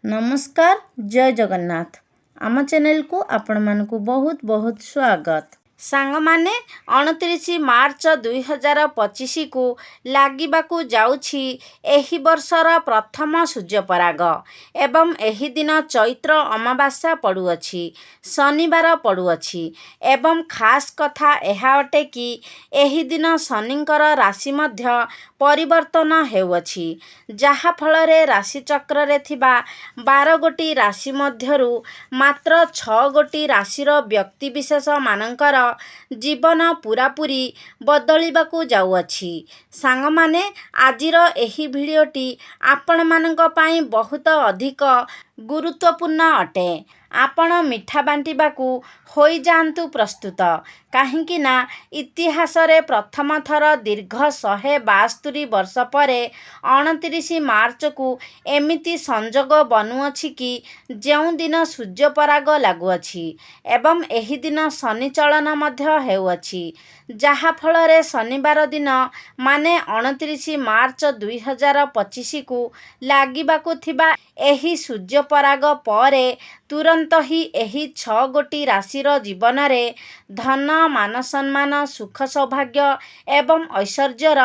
नमस्कार जय जगन्नाथ आम चैनल को आपण मानकु बहुत बहुत स्वागत। सांग माने 29 मार्च 2025 को लागिबाकू जाउछि एही वर्षर प्रथम सूर्यपराग एवं एही दिन चैत्र अमावास्या पड़ुअछि शनिवार पड़ुअछि एवं खास कथा एहा अटे कि एही दिन शनिंकर राशि मध्य परिवर्तन हेउअछि जहा फलरे राशि चक्र रे थिबा 12 गोटी राशि मध्यरु मात्र 6 गोटी राशिर व्यक्ति विशेष मानकर जीवन पूरापूरी बदलिबाकू जाउअछि। सांग माने आजिर एही भिडियोटी आपण मानक पई बहुत अधिक गुरुत्वपूर्ण अटे। आपण मिठा बांटिबाकू होई जांतु प्रस्तुत काहेकि ना इतिहास रे प्रथम थर दीर्घ 172 वर्ष परे 29 मार्च को एमिति संजोग बनुअछि कि जेउ दिन सूर्यपराग लागुअछि एवं एही दिन शनि चलन मध्य हेउअछि जहा फलरे शनिवार दिन माने 29 मार्च 2025 को लागिबाकू थिबा एही सूर्यपराग परे तुरंत ही एही 6 गोटी राशिर जीवन रे धन मान सम्मान सुख सौभाग्य एवं ऐश्वर्यर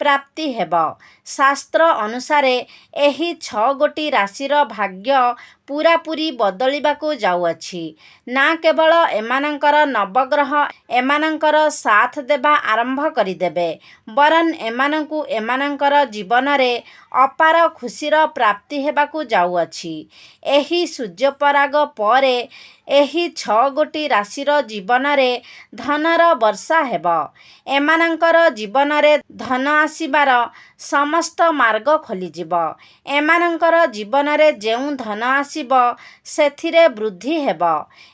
प्राप्ति हेब। शास्त्र अनुसारे एही 6 गोटी राशिर भाग्य पूरापूरी बदलिबाकू जाउअछि। ना केवल एमानंकर नवग्रह एमानंकर साथ देबा आरंभ करिदेबे बरन एमानंकू एमानंकर जीवन रे अपार खुशीर प्राप्ति हेबाकू जाउअछि। एही सूर्यपराग परे एही 6 गोटी राशिर जीवन रे धनर वर्षा हेब। एमानंकर जीवन रे धन आसीबार समस्त मार्ग खोलिजिब। एमानंकर जीवन रे जेउ धन आसीब सेथिरे वृद्धि हेब।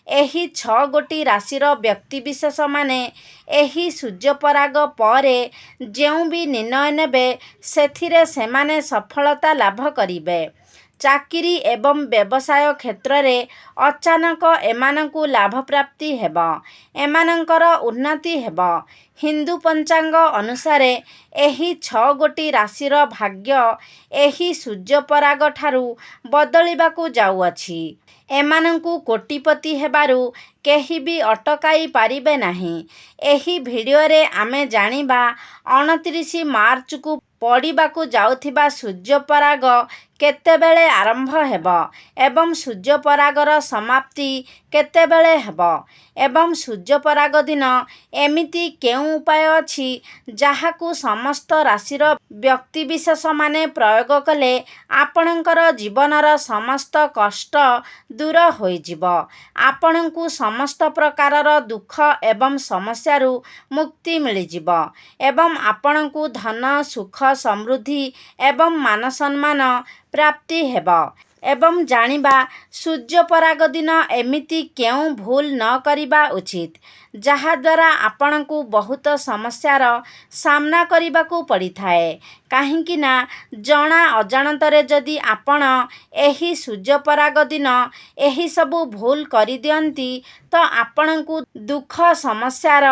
एही 6 गोटी राशिर व्यक्ति विशेष माने एही सूर्यपराग परे जेउ भी निर्णय नेबे सेथिरे सेमाने सफलता लाभ करिबे। चाकिरी एवं व्यवसाय क्षेत्र रे अचानक एमानंकू लाभ प्राप्ति हेब। एमानंकर उन्नति हेब। हिंदू पंचांग अनुसारे एही 6 गोटी राशिर भाग्य एही सूर्यपराग ठारू बदलिबाकू जाउअछि। एमानंकू कोटिपति हेबारू केही भी अटकाई पारिबे नाही। एही भिडियो रे आमे जानिबा 29 मार्च को पड़िबाकू जाउथिबा सूर्यपराग केतेबेले आरंभ हेब एवं सूर्यपरागर समाप्ति केतेबेले हेब एवं सूर्यपराग दिन एमिति केउ उपाय अछि जाहाकू समस्त राशिर व्यक्ति विशेष माने प्रयोग कले आपणकर जीवनर समस्त कष्ट दूर होइजिब। आपणकू समस्त प्रकारर दुख एवं समस्यारू मुक्ति मिलिजिब एवं आपणकू धन सुख समृद्धि एवं मान सम्मान प्राप्ति हेब। एवं जानिबा सूर्यपराग दिन एमिति केउ भूल न करिबा उचित जहा द्वारा आपणकू बहुत समस्यार सामना करिबाकू पड़ी थाए। काहेकि ना जना अजाणतरे जदि आपण एही सूर्यपराग दिन एही सबू भूल करि दियंती तो आपणकू दुख समस्यार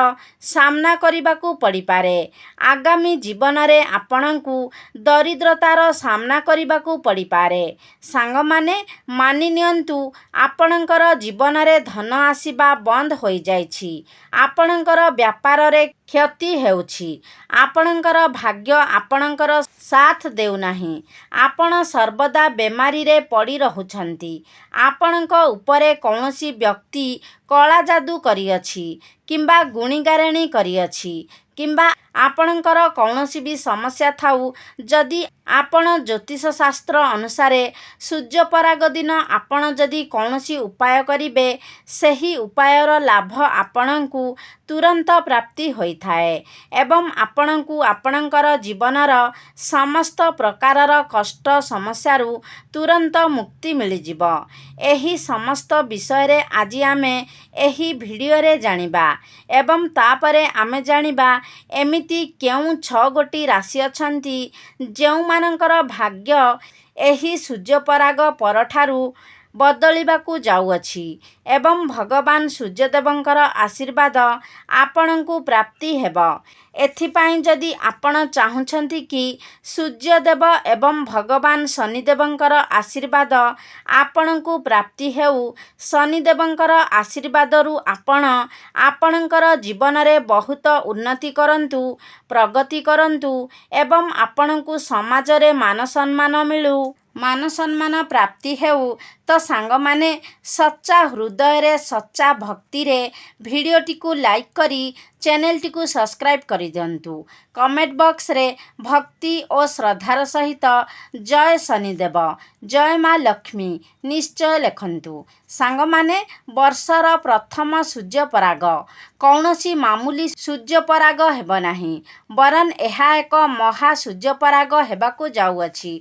सामना करिबाकू पड़ी पारे। आगामी जीवन रे आपणकू दरिद्रतार सामना करिबाकू पड़ी पारे। सांग मानि नियंतु आपणकर जीवन रे धन आसीबा बंद होई जाइछि। आपणकर व्यापार रे क्षति हेउछि। आपणकर भाग्य आपणकर साथ देउ नाही। आपण सर्वदा बेमारी रे पड़ी रहुछंती। आपणक उपरे कौनसी व्यक्ति कला जादू करिअछि किंबा गुणीगारेणी करिअछि किंबा आपणकर कौनसी भी समस्या थाउ जदि आपण ज्योतिष शास्त्र अनुसारे सूर्यपराग दिन आपण जदि कौनसी उपाय करिबे सही उपायर लाभ आपणकू तुरंत प्राप्ति होई थाए एवं आपणकू आपणकर जीवनर समस्त प्रकारर कष्ट समस्यारू तुरंत मुक्ति मिलिजिब। एही समस्त विषय रे आज आमे एही भिडियो रे जानिबा एवं तापरे आमे जानिबा एमिति केउ 6 गोटी राशि अछंती जेउ मानकर भाग्य एही सूर्यपराग परठारू ବଦଳିବାକୁ ଯାଉଅଛି ଏବଂ ଭଗବାନ ସୂର୍ଯ୍ୟଦେବଙ୍କର ଆଶୀର୍ବାଦ ଆପଣଙ୍କୁ ପ୍ରାପ୍ତି ହେବ। ଏଥିପାଇଁ ଯଦି ଆପଣ ଚାହୁଁଛନ୍ତି କି ସୂର୍ଯ୍ୟଦେବ ଏବଂ ଭଗବାନ ଶନିଦେବଙ୍କର ଆଶୀର୍ବାଦ ଆପଣଙ୍କୁ ପ୍ରାପ୍ତି ହେଉ, ଶନିଦେବଙ୍କର ଆଶୀର୍ବାଦରୁ ଆପଣ ଆପଣଙ୍କର ଜୀବନରେ ବହୁତ ଉନ୍ନତି କରନ୍ତୁ, ପ୍ରଗତି କରନ୍ତୁ ଏବଂ ଆପଣଙ୍କୁ ସମାଜରେ ମାନ ସମ୍ମାନ ମିଳୁ, ମାନ ସମ୍ମାନ ପ୍ରାପ୍ତି ହେଉ, ତ ସାଙ୍ଗମାନେ ସଚ୍ଚା ହୃଦୟରେ ସଚ୍ଚା ଭକ୍ତିରେ ଭିଡ଼ିଓଟିକୁ ଲାଇକ୍ କରି ଚ୍ୟାନେଲଟିକୁ ସବସ୍କ୍ରାଇବ୍ କରିଦିଅନ୍ତୁ। କମେଣ୍ଟ ବକ୍ସରେ ଭକ୍ତି ଓ ଶ୍ରଦ୍ଧାର ସହିତ ଜୟ ଶନିଦେବ, ଜୟ ମା ଲକ୍ଷ୍ମୀ ନିଶ୍ଚୟ ଲେଖନ୍ତୁ। ସାଙ୍ଗମାନେ, ବର୍ଷର ପ୍ରଥମ ସୂର୍ଯ୍ୟପରାଗ କୌଣସି ମାମୁଲି ସୂର୍ଯ୍ୟପରାଗ ହେବ ନାହିଁ, ବରଂ ଏହା ଏକ ମହା ସୂର୍ଯ୍ୟପରାଗ ହେବାକୁ ଯାଉଅଛି,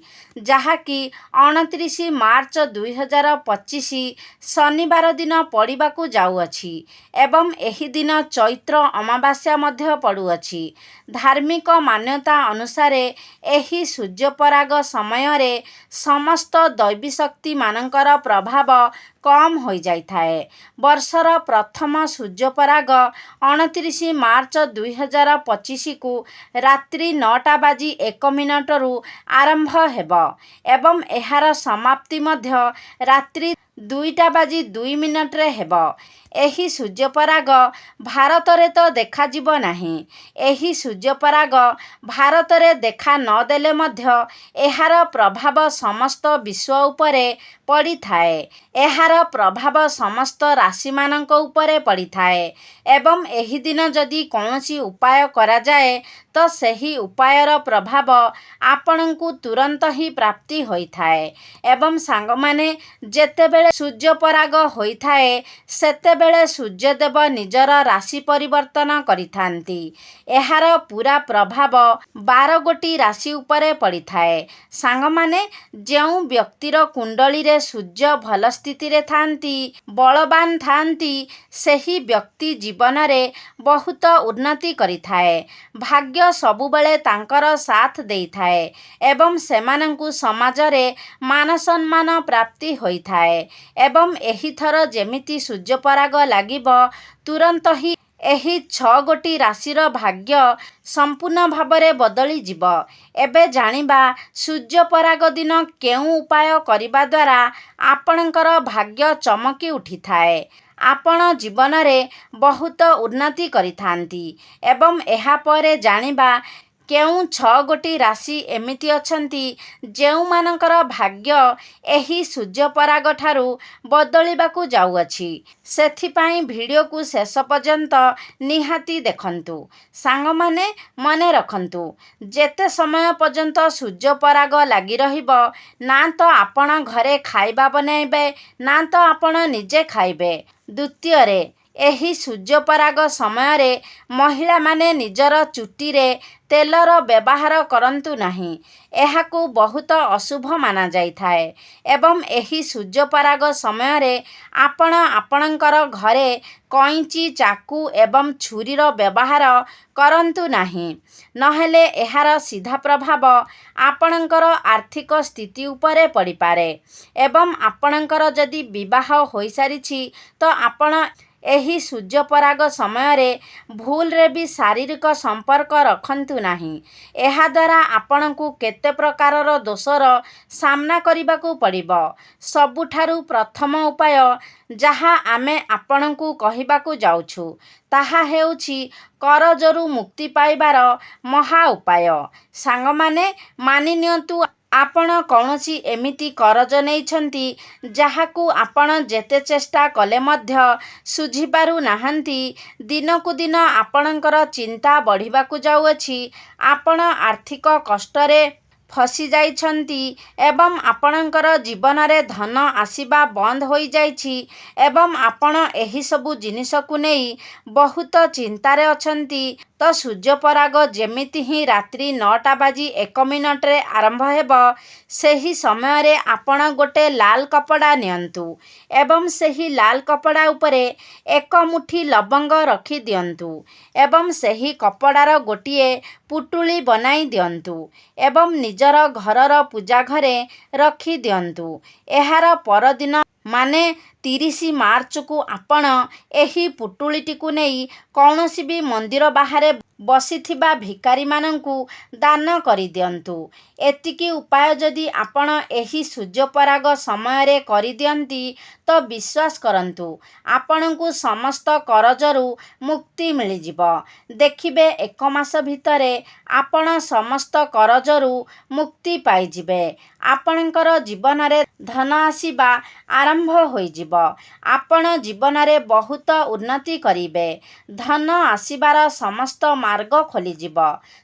ଯାହାକି 29 ମାର୍ଚ୍ଚ 2025 ଶନିବାର ଦିନ ପଡ଼ିବାକୁ ଯାଉଅଛି ଏବଂ ଏହି ଦିନ ଚୈତ୍ର ଅମାବାସ୍ୟା ମଧ୍ୟ ପଡ଼ୁଅଛି। ଧାର୍ମିକ ମାନ୍ୟତା ଅନୁସାରେ ଏହି ସୂର୍ଯ୍ୟପରାଗ ସମୟରେ ସମସ୍ତ ଦୈବୀ ଶକ୍ତିମାନଙ୍କର ପ୍ରଭାବ କମ୍ ହୋଇଯାଇଥାଏ। ବର୍ଷର ପ୍ରଥମ ସୂର୍ଯ୍ୟପରାଗ 29 ମାର୍ଚ୍ଚ 2025କୁ ରାତ୍ରି 9:01 ଆରମ୍ଭ ହେବ ଏବଂ ଏହାର ସମାପ୍ତି ମଧ୍ୟ ରାତ୍ରି 2:02 ହେବ। ଏହି ସୂର୍ଯ୍ୟପରାଗ ଭାରତରେ ତ ଦେଖାଯିବ ନାହିଁ। ଏହି ସୂର୍ଯ୍ୟପରାଗ ଭାରତରେ ଦେଖା ନଦେଲେ ମଧ୍ୟ ଏହାର ପ୍ରଭାବ ସମସ୍ତ ବିଶ୍ୱ ଉପରେ ପଡ଼ିଥାଏ। ଏହାର ପ୍ରଭାବ ସମସ୍ତ ରାଶିମାନଙ୍କ ଉପରେ ପଡ଼ିଥାଏ ଏବଂ ଏହି ଦିନ ଯଦି କୌଣସି ଉପାୟ କରାଯାଏ ତ ସେହି ଉପାୟର ପ୍ରଭାବ ଆପଣଙ୍କୁ ତୁରନ୍ତ ହିଁ ପ୍ରାପ୍ତି ହୋଇଥାଏ। ଏବଂ ସାଙ୍ଗମାନେ, ଯେତେବେଳେ ସୂର୍ଯ୍ୟପରାଗ ହୋଇଥାଏ ସେତେବେଳେ ସୂର୍ଯ୍ୟଦେବ ନିଜର ରାଶି ପରିବର୍ତ୍ତନ କରିଥାନ୍ତି। ଏହାର ପୁରା ପ୍ରଭାବ 12 ଗୋଟି ରାଶି ଉପରେ ପଡ଼ିଥାଏ। ସାଙ୍ଗମାନେ, ଯେଉଁ ବ୍ୟକ୍ତିର କୁଣ୍ଡଳୀରେ ସୂର୍ଯ୍ୟ ଭଲ ସ୍ଥିତିରେ ଥାନ୍ତି, ବଳବାନ ଥାନ୍ତି, ସେହି ବ୍ୟକ୍ତି ଜୀବନରେ ବହୁତ ଉନ୍ନତି କରିଥାଏ। ଭାଗ୍ୟ ସବୁବେଳେ ତାଙ୍କର ସାଥ ଦେଇଥାଏ ଏବଂ ସେମାନଙ୍କୁ ସମାଜରେ ମାନ ସମ୍ମାନ ପ୍ରାପ୍ତି ହୋଇଥାଏ। ଏବଂ ଏହିଥର ଯେମିତି ସୂର୍ଯ୍ୟପରାଗ ଲାଗିବ, ତୁରନ୍ତ ହିଁ ଏହି 6 ଗୋଟି ରାଶିର ଭାଗ୍ୟ ସମ୍ପୂର୍ଣ୍ଣ ଭାବରେ ବଦଳିଯିବ। ଏବେ ଜାଣିବା ସୂର୍ଯ୍ୟପରାଗ ଦିନ କେଉଁ ଉପାୟ କରିବା ଦ୍ୱାରା ଆପଣଙ୍କର ଭାଗ୍ୟ ଚମକି ଉଠିଥାଏ, ଆପଣ ଜୀବନରେ ବହୁତ ଉନ୍ନତି କରିଥାନ୍ତି। ଏବଂ ଏହାପରେ ଜାଣିବା କେଉଁ 6 ଗୋଟି ରାଶି ଏମିତି ଅଛନ୍ତି ଯେଉଁମାନଙ୍କର ଭାଗ୍ୟ ଏହି ସୂର୍ଯ୍ୟପରାଗ ଠାରୁ ବଦଳିବାକୁ ଯାଉଅଛି। ସେଥିପାଇଁ ଭିଡ଼ିଓକୁ ଶେଷ ପର୍ଯ୍ୟନ୍ତ ନିହାତି ଦେଖନ୍ତୁ। ସାଙ୍ଗମାନେ, ମନେ ରଖନ୍ତୁ, ଯେତେ ସମୟ ପର୍ଯ୍ୟନ୍ତ ସୂର୍ଯ୍ୟପରାଗ ଲାଗି ରହିବ, ନା ତ ଆପଣ ଘରେ ଖାଇବା ବନାଇବେ, ନା ତ ଆପଣ ନିଜେ ଖାଇବେ। ଦ୍ୱିତୀୟରେ, ଏହି ସୂର୍ଯ୍ୟପରାଗ ସମୟରେ ମହିଳାମାନେ ନିଜର ଚୁଟିରେ ତେଲର ବ୍ୟବହାର କରନ୍ତୁ ନାହିଁ। ଏହାକୁ ବହୁତ ଅଶୁଭ ମାନାଯାଇଥାଏ ଏବଂ ଏହି ସୂର୍ଯ୍ୟପରାଗ ସମୟରେ ଆପଣ ଆପଣଙ୍କର ଘରେ କଇଁଚି, ଚାକୁ ଏବଂ ଛୁରୀର ବ୍ୟବହାର କରନ୍ତୁ ନାହିଁ, ନହେଲେ ଏହାର ସିଧା ପ୍ରଭାବ ଆପଣଙ୍କର ଆର୍ଥିକ ସ୍ଥିତି ଉପରେ ପଡ଼ିପାରେ। ଏବଂ ଆପଣଙ୍କର ଯଦି ବିବାହ ହୋଇସାରିଛି ତ ଆପଣ ଏହି ସୂର୍ଯ୍ୟପରାଗ ସମୟରେ ଭୁଲରେ ବି ଶାରୀରିକ ସମ୍ପର୍କ ରଖନ୍ତୁ ନାହିଁ। ଏହାଦ୍ୱାରା ଆପଣଙ୍କୁ କେତେ ପ୍ରକାରର ଦୋଷର ସାମ୍ନା କରିବାକୁ ପଡ଼ିବ। ସବୁଠାରୁ ପ୍ରଥମ ଉପାୟ ଯାହା ଆମେ ଆପଣଙ୍କୁ କହିବାକୁ ଯାଉଛୁ, ତାହା ହେଉଛି କରଜରୁ ମୁକ୍ତି ପାଇବାର ମହା ଉପାୟ। ସାଙ୍ଗମାନେ, ମାନିନିଅନ୍ତୁ ଆପଣ କୌଣସି ଏମିତି କରଜ ନେଇଛନ୍ତି ଯାହାକୁ ଆପଣ ଯେତେ ଚେଷ୍ଟା କଲେ ମଧ୍ୟ ଶୁଝିପାରୁ ନାହାନ୍ତି। ଦିନକୁ ଦିନ ଆପଣଙ୍କର ଚିନ୍ତା ବଢ଼ିବାକୁ ଯାଉଅଛି, ଆପଣ ଆର୍ଥିକ କଷ୍ଟରେ ଫସିଯାଇଛନ୍ତି ଏବଂ ଆପଣଙ୍କର ଜୀବନରେ ଧନ ଆସିବା ବନ୍ଦ ହୋଇଯାଇଛି ଏବଂ ଆପଣ ଏହିସବୁ ଜିନିଷକୁ ନେଇ ବହୁତ ଚିନ୍ତାରେ ଅଛନ୍ତି। ତ ସୂର୍ଯ୍ୟପରାଗ ଯେମିତି ହିଁ ରାତ୍ରି 9:01 ଆରମ୍ଭ ହେବ, ସେହି ସମୟରେ ଆପଣ ଗୋଟେ ଲାଲ କପଡ଼ା ନିଅନ୍ତୁ ଏବଂ ସେହି ଲାଲ କପଡ଼ା ଉପରେ 1 ମୁଠି ଲବଙ୍ଗ ରଖିଦିଅନ୍ତୁ ଏବଂ ସେହି କପଡ଼ାର ଗୋଟିଏ ପୁଟୁଳି ବନାଇ ଦିଅନ୍ତୁ ଏବଂ ନିଜର ଘରର ପୂଜା ଘରେ ରଖିଦିଅନ୍ତୁ। ଏହାର ପରଦିନ ମାନେ 30 ମାର୍ଚ୍ଚକୁ ଆପଣ ଏହି ପୁଟୁଳିଟିକୁ ନେଇ କୌଣସି ବି ମନ୍ଦିର ବାହାରେ ବସିଥିବା ଭିକାରୀମାନଙ୍କୁ ଦାନ କରିଦିଅନ୍ତୁ। ଏତିକି ଉପାୟ ଯଦି ଆପଣ ଏହି ସୂର୍ଯ୍ୟପରାଗ ସମୟରେ କରିଦିଅନ୍ତି ତ ବିଶ୍ୱାସ କରନ୍ତୁ ଆପଣଙ୍କୁ ସମସ୍ତ କରଜରୁ ମୁକ୍ତି ମିଳିଯିବ। ଦେଖିବେ 1 ମାସ ଭିତରେ ଆପଣ ସମସ୍ତ କରଜରୁ ମୁକ୍ତି ପାଇଯିବେ। ଆପଣଙ୍କର ଜୀବନରେ ଧନ ଆସିବା ଆରମ୍ଭ ହୋଇଯିବ। ଆପଣ ଜୀବନରେ ବହୁତ ଉନ୍ନତି କରିବେ। ଧନ ଆସିବାର ସମସ୍ତ ମାର୍ଗ ଖୋଲିଯିବ।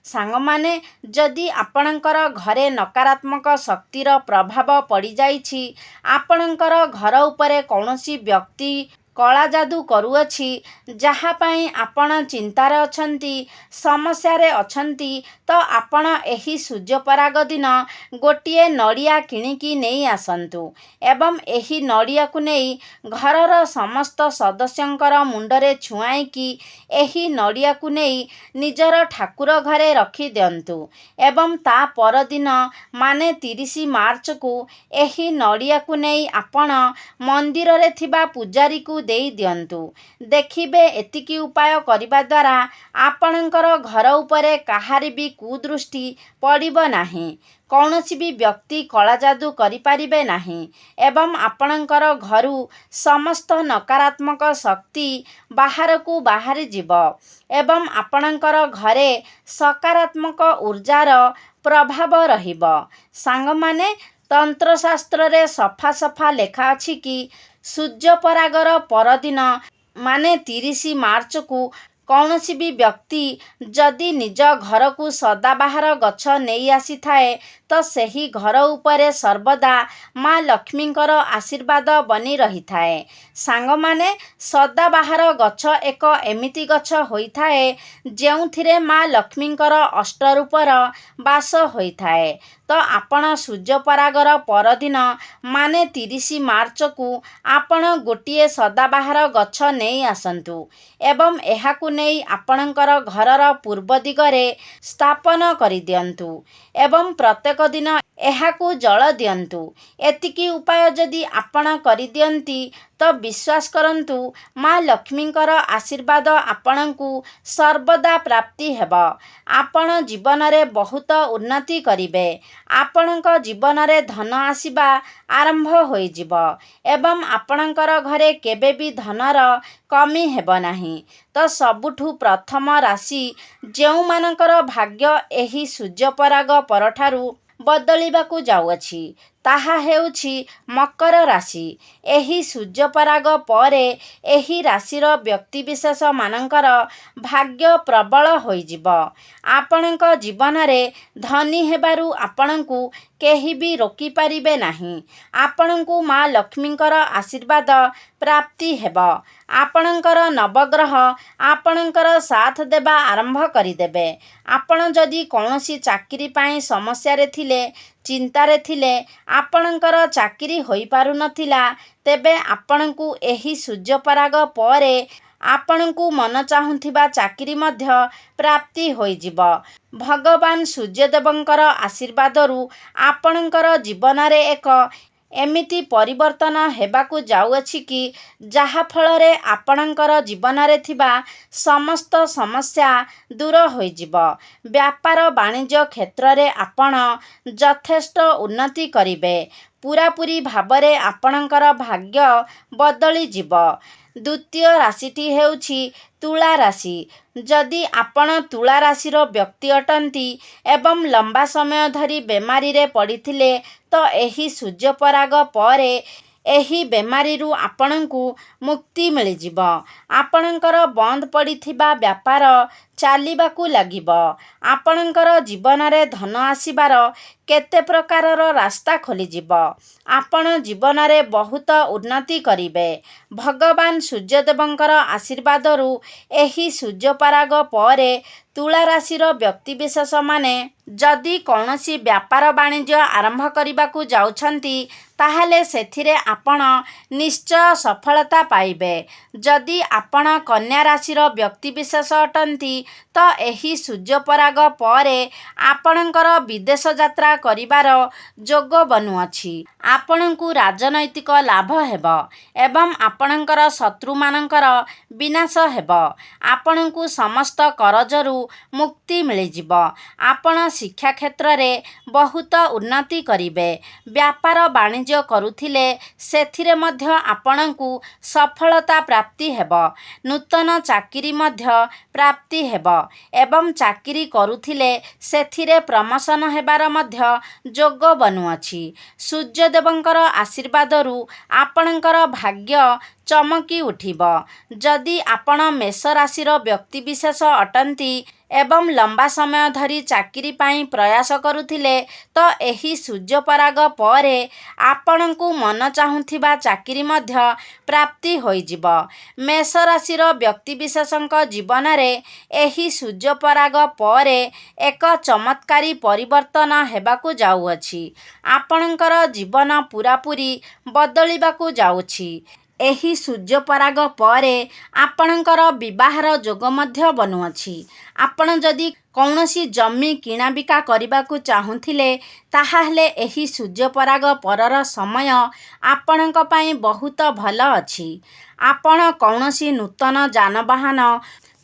ସାଙ୍ଗମାନେ, ଯଦି ଆପଣଙ୍କର ଘରେ ନକାରାତ୍ମକ ଶକ୍ତିର ପ୍ରଭାବ ପଡ଼ିଯାଇଛି, ଆପଣଙ୍କର ଘର ଉପରେ କୌଣସି ବ୍ୟକ୍ତି କଳା ଯାଦୁ କରୁଅଛି, ଯାହା ପାଇଁ ଆପଣ ଚିନ୍ତାରେ ଅଛନ୍ତି, ସମସ୍ୟାରେ ଅଛନ୍ତି, ତ ଆପଣ ଏହି ସୂର୍ଯ୍ୟପରାଗ ଦିନ ଗୋଟିଏ ନଡ଼ିଆ କିଣିକି ନେଇ ଆସନ୍ତୁ ଏବଂ ଏହି ନଡ଼ିଆକୁ ନେଇ ଘରର ସମସ୍ତ ସଦସ୍ୟଙ୍କର ମୁଣ୍ଡରେ ଛୁଆଇକି ଏହି ନଡ଼ିଆକୁ ନେଇ ନିଜର ଠାକୁର ଘରେ ରଖିଦିଅନ୍ତୁ ଏବଂ ତା ପରଦିନ ମାନେ 30 ମାର୍ଚ୍ଚକୁ ଏହି ନଡ଼ିଆକୁ ନେଇ ଆପଣ ମନ୍ଦିରରେ ଥିବା ପୂଜାରୀକୁ ଦେଇ ଦିଅନ୍ତୁ। ଦେଖିବେ ଏତିକି ଉପାୟ କରିବା ଦ୍ୱାରା ଆପଣଙ୍କର ଘର ଉପରେ କାହାରି ବି କୁଦୃଷ୍ଟି ପଡ଼ିବ ନାହିଁ। କୌଣସି ବି ବ୍ୟକ୍ତି କଳାଯାଦୁ କରିପାରିବେ ନାହିଁ ଏବଂ ଆପଣଙ୍କର ଘରୁ ସମସ୍ତ ନକାରାତ୍ମକ ଶକ୍ତି ବାହାରକୁ ବାହାରିଯିବ ଏବଂ ଆପଣଙ୍କର ଘରେ ସକାରାତ୍ମକ ଉର୍ଜାର ପ୍ରଭାବ ରହିବ। ସାଙ୍ଗମାନେ, ତନ୍ତ୍ରଶାସ୍ତ୍ରରେ ସଫା ଲେଖା ଅଛି କି ସୂର୍ଯ୍ୟପରାଗର ପରଦିନ ମାନେ 30 ମାର୍ଚ୍ଚକୁ କୌଣସି ବି ବ୍ୟକ୍ତି ଯଦି ନିଜ ଘରକୁ ସଦାବାହାର ଗଛ ନେଇ ଆସିଥାଏ ତ ସେହି ଘର ଉପରେ ସର୍ବଦା ମା ଲକ୍ଷ୍ମୀଙ୍କର ଆଶୀର୍ବାଦ ବନି ରହିଥାଏ। ସାଙ୍ଗମାନେ, ସଦାବାହାର ଗଛ ଏକ ଏମିତି ଗଛ ହୋଇଥାଏ ଯେଉଁଥିରେ ମା ଲକ୍ଷ୍ମୀଙ୍କର ଅଷ୍ଟରୂପର ବାସ ହୋଇଥାଏ। ତ ଆପଣ ସୂର୍ଯ୍ୟପରାଗର ପରଦିନ ମାନେ 30 ମାର୍ଚ୍ଚକୁ ଆପଣ ଗୋଟିଏ ସଦାବାହାର ଗଛ ନେଇ ଆସନ୍ତୁ ଏବଂ ଏହାକୁ ନେଇ ଆପଣଙ୍କର ଘରର ପୂର୍ବ ଦିଗରେ ସ୍ଥାପନ କରିଦିଅନ୍ତୁ ଏବଂ ପ୍ରତ୍ୟେକ ଦିନ ଏହାକୁ ଜଳ ଦିଅନ୍ତୁ। ଏତିକି ଉପାୟ ଯଦି ଆପଣ କରିଦିଅନ୍ତି ତ ବିଶ୍ୱାସ କରନ୍ତୁ ମା ଲକ୍ଷ୍ମୀଙ୍କର ଆଶୀର୍ବାଦ ଆପଣଙ୍କୁ ସର୍ବଦା ପ୍ରାପ୍ତି ହେବ। ଆପଣ ଜୀବନରେ ବହୁତ ଉନ୍ନତି କରିବେ। ଆପଣଙ୍କ ଜୀବନରେ ଧନ ଆସିବା ଆରମ୍ଭ ହୋଇଯିବ ଏବଂ ଆପଣଙ୍କର ଘରେ କେବେ ବି ଧନର କମି ହେବ ନାହିଁ। ତ ସବୁଠୁ ପ୍ରଥମ ରାଶି ଯେଉଁମାନଙ୍କର ଭାଗ୍ୟ ଏହି ସୂର୍ଯ୍ୟପରାଗ ପରଠାରୁ ବଦଳିବାକୁ ଯାଉଅଛି ତାହା ହେଉଛି ମକର ରାଶି। ଏହି ସୂର୍ଯ୍ୟପରାଗ ପରେ ଏହି ରାଶିର ବ୍ୟକ୍ତିବିଶେଷମାନଙ୍କର ଭାଗ୍ୟ ପ୍ରବଳ ହୋଇଯିବ। ଆପଣଙ୍କ ଜୀବନରେ ଧନୀ ହେବାରୁ ଆପଣଙ୍କୁ କେହି ବି ରୋକିପାରିବେ ନାହିଁ। ଆପଣଙ୍କୁ ମା ଲକ୍ଷ୍ମୀଙ୍କର ଆଶୀର୍ବାଦ ପ୍ରାପ୍ତି ହେବ। ଆପଣଙ୍କର ନବଗ୍ରହ ଆପଣଙ୍କର ସାଥ ଦେବା ଆରମ୍ଭ କରିଦେବେ। ଆପଣ ଯଦି କୌଣସି ଚାକିରି ପାଇଁ ସମସ୍ୟାରେ ଥିଲେ, ଚିନ୍ତାରେ ଥିଲେ, ଆପଣଙ୍କର ଚାକିରି ହୋଇପାରୁନଥିଲା, ତେବେ ଆପଣଙ୍କୁ ଏହି ସୂର୍ଯ୍ୟପରାଗ ପରେ ଆପଣଙ୍କୁ ମନ ଚାହୁଁଥିବା ଚାକିରି ମଧ୍ୟ ପ୍ରାପ୍ତି ହୋଇଯିବ। ଭଗବାନ ସୂର୍ଯ୍ୟଦେବଙ୍କର ଆଶୀର୍ବାଦରୁ ଆପଣଙ୍କର ଜୀବନରେ ଏକ ଏମିତି ପରିବର୍ତ୍ତନ ହେବାକୁ ଯାଉଅଛି କି ଯାହାଫଳରେ ଆପଣଙ୍କର ଜୀବନରେ ଥିବା ସମସ୍ତ ସମସ୍ୟା ଦୂର ହୋଇଯିବ। ବ୍ୟାପାର ବାଣିଜ୍ୟ କ୍ଷେତ୍ରରେ ଆପଣ ଯଥେଷ୍ଟ ଉନ୍ନତି କରିବେ। ପୂରାପୂରି ଭାବରେ ଆପଣଙ୍କର ଭାଗ୍ୟ ବଦଳିଯିବ। ଦ୍ୱିତୀୟ ରାଶିଟି ହେଉଛି ତୁଳା ରାଶି। ଯଦି ଆପଣ ତୁଳା ରାଶିର ବ୍ୟକ୍ତି ଅଟନ୍ତି ଏବଂ ଲମ୍ବା ସମୟ ଧରି ବେମାରୀରେ ପଡ଼ିଥିଲେ ତ ଏହି ସୂର୍ଯ୍ୟପରାଗ ପରେ ଏହି ବେମାରୀରୁ ଆପଣଙ୍କୁ ମୁକ୍ତି ମିଳିଯିବ। ଆପଣଙ୍କର ବନ୍ଦ ପଡ଼ିଥିବା ବ୍ୟାପାର ଚାଲିବାକୁ ଲାଗିବ। ଆପଣଙ୍କର ଜୀବନରେ ଧନ ଆସିବାର କେତେ ପ୍ରକାରର ରାସ୍ତା ଖୋଲିଯିବ। ଆପଣ ଜୀବନରେ ବହୁତ ଉନ୍ନତି କରିବେ। ଭଗବାନ ସୂର୍ଯ୍ୟଦେବଙ୍କର ଆଶୀର୍ବାଦରୁ ଏହି ସୂର୍ଯ୍ୟପରାଗ ପରେ ତୁଳା ରାଶିର ବ୍ୟକ୍ତିବିଶେଷମାନେ ଯଦି କୌଣସି ବ୍ୟାପାର ବାଣିଜ୍ୟ ଆରମ୍ଭ କରିବାକୁ ଯାଉଛନ୍ତି ତାହେଲେ ସେଥିରେ ଆପଣ ନିଶ୍ଚୟ ସଫଳତା ପାଇବେ। ଯଦି ଆପଣ କନ୍ୟା ରାଶିର ବ୍ୟକ୍ତିବିଶେଷ ଅଟନ୍ତି ତ ଏହି ସୂର୍ଯ୍ୟପରାଗ ପରେ ଆପଣଙ୍କର ବିଦେଶ ଯାତ୍ରା କରିବାର ଯୋଗ ବନୁଅଛି। ଆପଣଙ୍କୁ ରାଜନୈତିକ ଲାଭ ହେବ ଏବଂ ଆପଣଙ୍କର ଶତ୍ରୁମାନଙ୍କର ବିନାଶ ହେବ। ଆପଣଙ୍କୁ ସମସ୍ତ କରଜରୁ ମୁକ୍ତି ମିଳିଯିବ। ଆପଣ ଶିକ୍ଷା କ୍ଷେତ୍ରରେ ବହୁତ ଉନ୍ନତି କରିବେ। ବ୍ୟାପାର ବାଣିଜ୍ୟ କରୁଥିଲେ ସେଥିରେ ମଧ୍ୟ ଆପଣଙ୍କୁ ସଫଳତା ପ୍ରାପ୍ତି ହେବ। ନୂତନ ଚାକିରି ମଧ୍ୟ ପ୍ରାପ୍ତି ହେବ ଏବଂ ଚାକିରି କରୁଥିଲେ ସେଥିରେ ପ୍ରମୋଶନ ହେବାର ମଧ୍ୟ ଯୋଗ ବନୁଅଛି। ସୂର୍ଯ୍ୟଦେବଙ୍କର ଆଶୀର୍ବାଦରୁ ଆପଣଙ୍କର ଭାଗ୍ୟ ଚମକି ଉଠିବ। ଯଦି ଆପଣ ମେଷ ରାଶିର ବ୍ୟକ୍ତିବିଶେଷ ଅଟନ୍ତି ଏବଂ ଲମ୍ବା ସମୟ ଧରି ଚାକିରି ପାଇଁ ପ୍ରୟାସ କରୁଥିଲେ ତ ଏହି ସୂର୍ଯ୍ୟପରାଗ ପରେ ଆପଣଙ୍କୁ ମନ ଚାହୁଁଥିବା ଚାକିରି ମଧ୍ୟ ପ୍ରାପ୍ତି ହୋଇଯିବ। ମେଷ ରାଶିର ବ୍ୟକ୍ତିବିଶେଷଙ୍କ ଜୀବନରେ ଏହି ସୂର୍ଯ୍ୟପରାଗ ପରେ ଏକ ଚମତ୍କାରୀ ପରିବର୍ତ୍ତନ ହେବାକୁ ଯାଉଅଛି। ଆପଣଙ୍କର ଜୀବନ ପୂରାପୂରି ବଦଳିବାକୁ ଯାଉଛି। ଏହି ସୂର୍ଯ୍ୟପରାଗ ପରେ ଆପଣଙ୍କର ବିବାହର ଯୋଗ ମଧ୍ୟ ବନୁଅଛି। ଆପଣ ଯଦି କୌଣସି ଜମି କିଣାବିକା କରିବାକୁ ଚାହୁଁଥିଲେ ତାହେଲେ ଏହି ସୂର୍ଯ୍ୟପରାଗ ପରର ସମୟ ଆପଣଙ୍କ ପାଇଁ ବହୁତ ଭଲ ଅଛି। ଆପଣ କୌଣସି ନୂତନ ଯାନବାହନ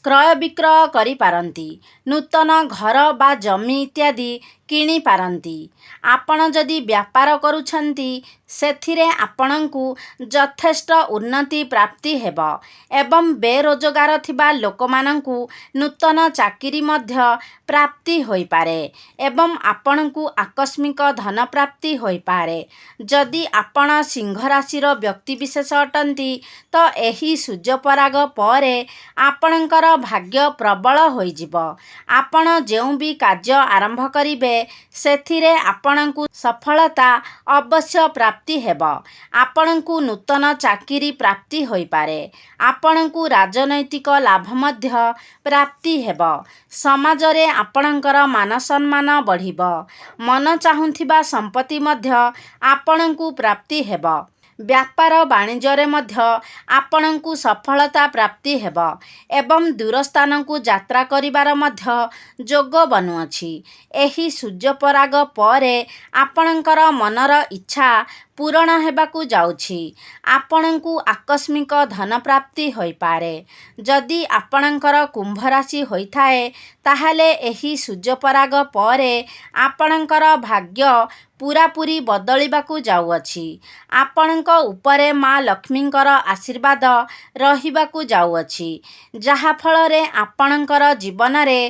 କ୍ରୟ ବିକ୍ରୟ କରିପାରନ୍ତି। ନୂତନ ଘର ବା ଜମି ଇତ୍ୟାଦି କିଣିପାରନ୍ତି। ଆପଣ ଯଦି ବ୍ୟାପାର କରୁଛନ୍ତି ସେଥିରେ ଆପଣଙ୍କୁ ଯଥେଷ୍ଟ ଉନ୍ନତି ପ୍ରାପ୍ତି ହେବ ଏବଂ ବେରୋଜଗାର ଥିବା ଲୋକମାନଙ୍କୁ ନୂତନ ଚାକିରି ମଧ୍ୟ ପ୍ରାପ୍ତି ହୋଇପାରେ ଏବଂ ଆପଣଙ୍କୁ ଆକସ୍ମିକ ଧନ ପ୍ରାପ୍ତି ହୋଇପାରେ। ଯଦି ଆପଣ ସିଂହ ରାଶିର ବ୍ୟକ୍ତିବିଶେଷ ଅଟନ୍ତି ତ ଏହି ସୂର୍ଯ୍ୟପରାଗ ପରେ ଆପଣଙ୍କର ଭାଗ୍ୟ ପ୍ରବଳ ହୋଇଯିବ। ଆପଣ ଯେଉଁ ବି କାର୍ଯ୍ୟ ଆରମ୍ଭ କରିବେ ସେଥିରେ ଆପଣଙ୍କୁ ସଫଳତା ଅବଶ୍ୟ ପ୍ରାପ୍ତି ହେବ। ଆପଣଙ୍କୁ ନୂତନ ଚାକିରି ପ୍ରାପ୍ତି ହୋଇପାରେ। ଆପଣଙ୍କୁ ରାଜନୈତିକ ଲାଭ ମଧ୍ୟ ପ୍ରାପ୍ତି ହେବ। ସମାଜରେ ଆପଣଙ୍କର ମାନସମ୍ମାନ ବଢ଼ିବ। ମନ ଚାହୁଁଥିବା ସମ୍ପତ୍ତି ମଧ୍ୟ ଆପଣଙ୍କୁ ପ୍ରାପ୍ତି ହେବ। ବ୍ୟାପାର ବାଣିଜ୍ୟରେ ମଧ୍ୟ ଆପଣଙ୍କୁ ସଫଳତା ପ୍ରାପ୍ତି ହେବ ଏବଂ ଦୂର ସ୍ଥାନକୁ ଯାତ୍ରା କରିବାର ମଧ୍ୟ ଯୋଗ ବନୁଅଛି। ଏହି ସୂର୍ଯ୍ୟପରାଗ ପରେ ଆପଣଙ୍କର ମନର ଇଚ୍ଛା ପୂରଣ ହେବାକୁ ଯାଉଛି। ଆପଣଙ୍କୁ ଆକସ୍ମିକ ଧନ ପ୍ରାପ୍ତି ହୋଇପାରେ। ଯଦି ଆପଣଙ୍କର କୁମ୍ଭ ରାଶି ହୋଇଥାଏ ତାହେଲେ ଏହି ସୂର୍ଯ୍ୟପରାଗ ପରେ ଆପଣଙ୍କର ଭାଗ୍ୟ ପୂରାପୂରି ବଦଳିବାକୁ ଯାଉଅଛି। ଆପଣଙ୍କ ଉପରେ ମା ଲକ୍ଷ୍ମୀଙ୍କର ଆଶୀର୍ବାଦ ରହିବାକୁ ଯାଉଅଛି ଯାହାଫଳରେ ଆପଣଙ୍କର ଜୀବନରେ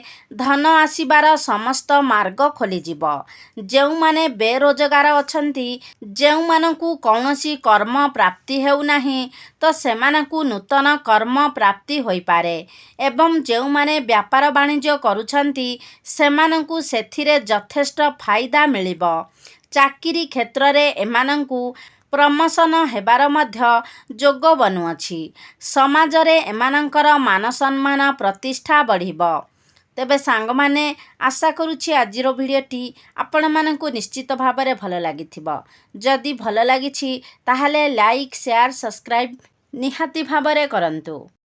ଧନ ଆସିବାର ସମସ୍ତ ମାର୍ଗ ଖୋଲିଯିବ। ଯେଉଁମାନେ ବେରୋଜଗାର ଅଛନ୍ତି, ଯେଉଁମାନଙ୍କୁ କୌଣସି କର୍ମ ପ୍ରାପ୍ତି ହେଉନାହିଁ ତ ସେମାନଙ୍କୁ ନୂତନ କର୍ମ ପ୍ରାପ୍ତି ହୋଇପାରେ ଏବଂ ଯେଉଁମାନେ ବ୍ୟାପାର ବାଣିଜ୍ୟ କରୁଛନ୍ତି ସେମାନଙ୍କୁ ସେଥିରେ ଯଥେଷ୍ଟ ଫାଇଦା ମିଳିବ। ଚାକିରି କ୍ଷେତ୍ରରେ ଏମାନଙ୍କୁ ପ୍ରମୋଶନ ହେବାର ମଧ୍ୟ ଯୋଗ ବନୁଅଛି। ସମାଜରେ ଏମାନଙ୍କର ମାନସମ୍ମାନ ପ୍ରତିଷ୍ଠା ବଢ଼ିବ। ତେବେ ସାଙ୍ଗମାନେ, ଆଶା କରୁଛି ଆଜିର ଭିଡ଼ିଓଟି ଆପଣମାନଙ୍କୁ ନିଶ୍ଚିତ ଭାବରେ ଭଲ ଲାଗିଥିବ। ଯଦି ଭଲ ଲାଗିଛି ତାହେଲେ ଲାଇକ୍, ସେୟାର, ସବସ୍କ୍ରାଇବ୍ ନିହାତି ଭାବରେ କରନ୍ତୁ।